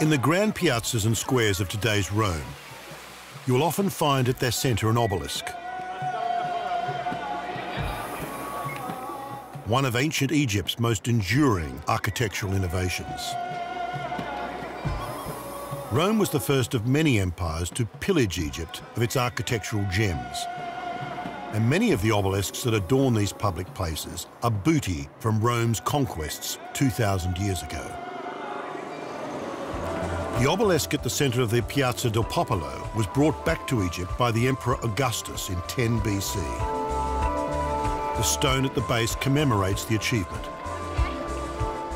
In the grand piazzas and squares of today's Rome, you will often find at their centre an obelisk. One of ancient Egypt's most enduring architectural innovations. Rome was the first of many empires to pillage Egypt of its architectural gems. And many of the obelisks that adorn these public places are booty from Rome's conquests 2,000 years ago. The obelisk at the centre of the Piazza del Popolo was brought back to Egypt by the Emperor Augustus in 10 BC. The stone at the base commemorates the achievement.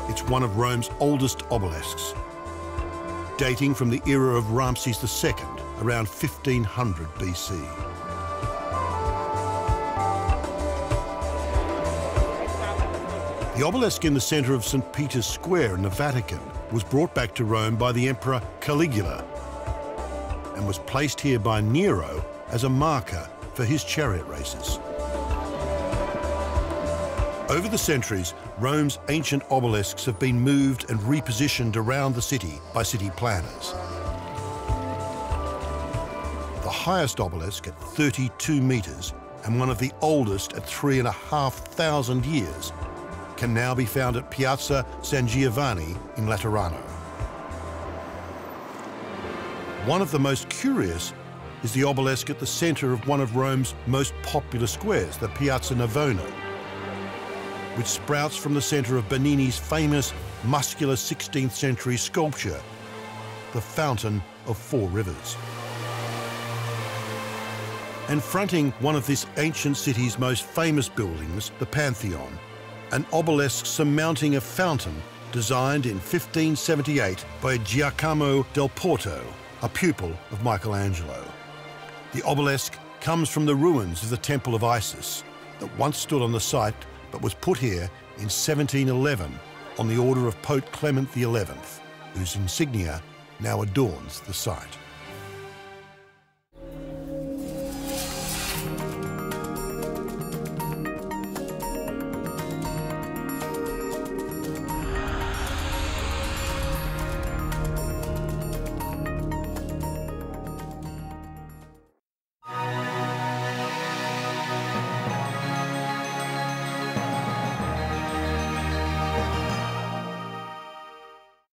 It's one of Rome's oldest obelisks, dating from the era of Ramses II, around 1500 BC. The obelisk in the centre of St. Peter's Square in the Vatican was brought back to Rome by the Emperor Caligula and was placed here by Nero as a marker for his chariot races. Over the centuries, Rome's ancient obelisks have been moved and repositioned around the city by city planners. The highest obelisk at 32 metres and one of the oldest at 3,500 years can now be found at Piazza San Giovanni in Laterano. One of the most curious is the obelisk at the centre of one of Rome's most popular squares, the Piazza Navona, which sprouts from the centre of Bernini's famous muscular 16th century sculpture, the Fountain of Four Rivers. And fronting one of this ancient city's most famous buildings, the Pantheon, an obelisk surmounting a fountain designed in 1578 by Giacomo del Porto, a pupil of Michelangelo. The obelisk comes from the ruins of the Temple of Isis that once stood on the site but was put here in 1711 on the order of Pope Clement XI, whose insignia now adorns the site.